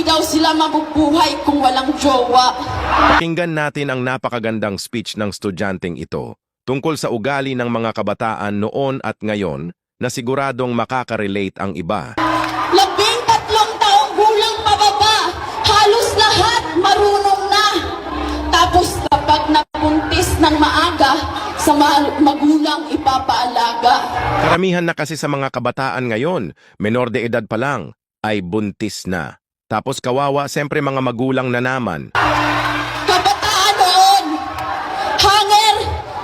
daw sila mabubuhay kung walang jowa. Pakinggan natin ang napakagandang speech ng estudyanteng ito tungkol sa ugali ng mga kabataan noon at ngayon na siguradong makaka-relate ang iba. 13 taong gulang pababa, halos lahat marunong na. Tapos kapag nabuntis ng maaga, sa magulang ipapaalaga. Karamihan na kasi sa mga kabataan ngayon, menor de edad pa lang, ay buntis na. Tapos kawawa, siyempre mga magulang na naman. Kabataan noon, hanger,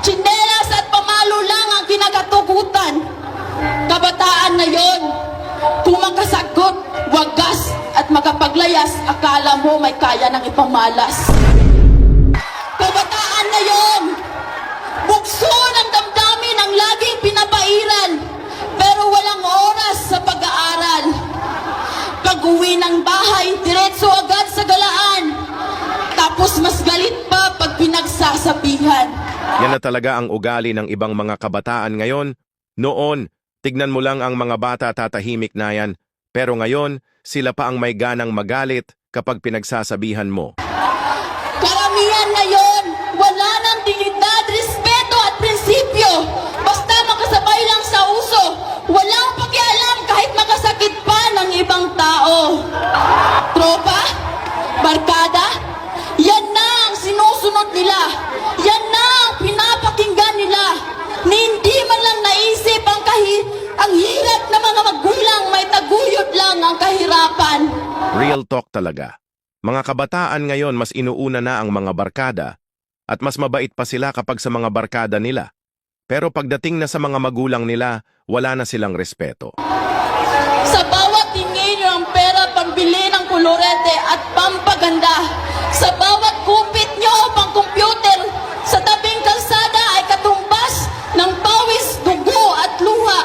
tsinelas at pamalo lang ang kinakatukutan. Kabataan ngayon, kung makasagot, wagas at makapaglayas, akala mo may kaya ng ipamalas. Kabataan ngayon, bukso ng damdamin ang laging pinapairal, pero walang oras sa pag-aaral. Pag-uwi ng bahay, diretso agad sa galaan. Tapos mas galit pa pag pinagsasabihan. Yan na talaga ang ugali ng ibang mga kabataan ngayon. Noon, tignan mo lang ang mga bata tatahimik na yan. Pero ngayon, sila pa ang may ganang magalit kapag pinagsasabihan mo. Karamihan ngayon, wala ng dignidad, respeto at prinsipyo. Basta makasabay lang sa uso. Walang pakialam kahit makasakit pa ng ibang tao. Tropa? Barkada? Yan na ang sinusunod nila. Yan na ang pinapakinggan nila. Ni hindi man lang naisip ang hirap ng mga magulang, may taguyod lang ang kahirapan. Real talk talaga. Mga kabataan ngayon mas inuuna na ang mga barkada at mas mabait pa sila kapag sa mga barkada nila. Pero pagdating na sa mga magulang nila, wala na silang respeto. Sa bawat tingin nyo ang pera pambili ng kolorete at pampaganda. Sa bawat kupit nyo pang computer, sa tabing kalsada ay katumbas ng pawis, dugo at luha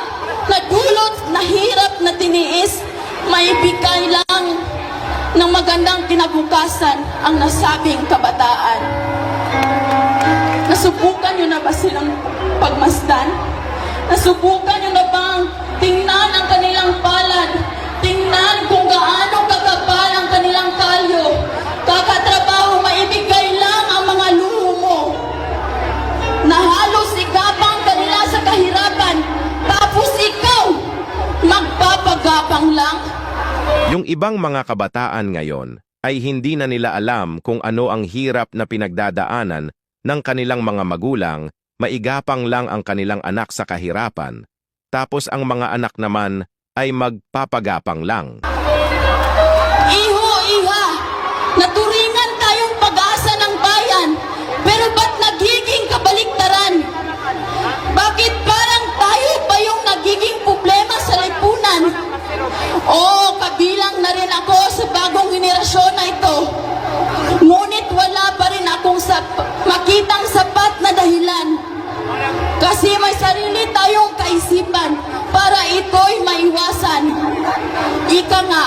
na dulot na hirap na tiniis. May bigay lang ng magandang kinabukasan ang nasabing kabataan. Nasubukan nyo na ba silang pagmasdan? Nasubukan nyo na bang tingnan ang kanilang palad? Tingnan kung gaano kakapal ang kanilang kalyo. Kakatrabaho, maibigay lang ang mga luho mo. Na halos igapang kanila sa kahirapan. Tapos ikaw, magpapagapang lang. Yung ibang mga kabataan ngayon ay hindi na nila alam kung ano ang hirap na pinagdadaanan ng kanilang mga magulang, maigapang lang ang kanilang anak sa kahirapan. Tapos ang mga anak naman ay magpapagapang lang. Iho, iha, naturingan tayong pag-asa ng bayan, pero ba't nagiging kabaliktaran? Bakit parang tayo pa yung nagiging problema sa lipunan? Oo, kabilang na rin ako sa bagong henerasyon na ito. Ngunit wala pa rin akong makitang sapat na dahilan. Kasi may sarili tayong kaisipan para ito'y maiwasan. Ika nga,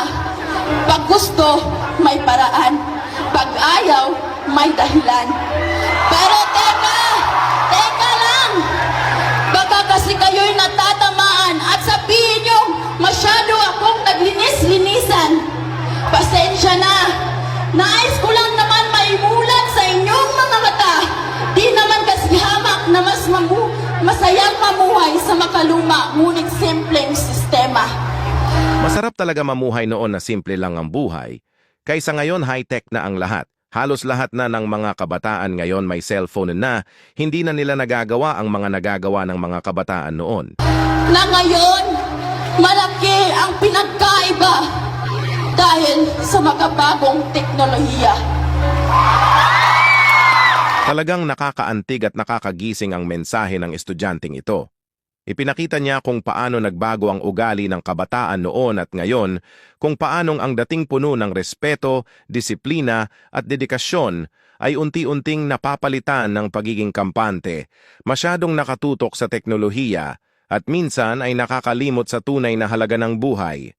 pag gusto, may paraan. Pag ayaw, may dahilan. Pero teka lang! Baka kasi kayo'y natatamaan at sabihin nyo, masyado akong naglinis-linisan. Pasensya na. Nais ko lang naman maimulat sa inyong mga mata. Di naman kasi hamak na masayang mamuhay sa makaluma, ngunit simpleng sistema. Masarap talaga mamuhay noon na simple lang ang buhay. Kaysa ngayon high-tech na ang lahat. Halos lahat na ng mga kabataan ngayon may cellphone na, hindi na nila nagagawa ang mga nagagawa ng mga kabataan noon. Na ngayon, malaki ang pinagkaiba dahil sa makabagong teknolohiya. Talagang nakakaantig at nakakagising ang mensahe ng estudyanteng ito. Ipinakita niya kung paano nagbago ang ugali ng kabataan noon at ngayon, kung paanong ang dating puno ng respeto, disiplina at dedikasyon ay unti-unting napapalitan ng pagiging kampante, masyadong nakatutok sa teknolohiya at minsan ay nakakalimot sa tunay na halaga ng buhay.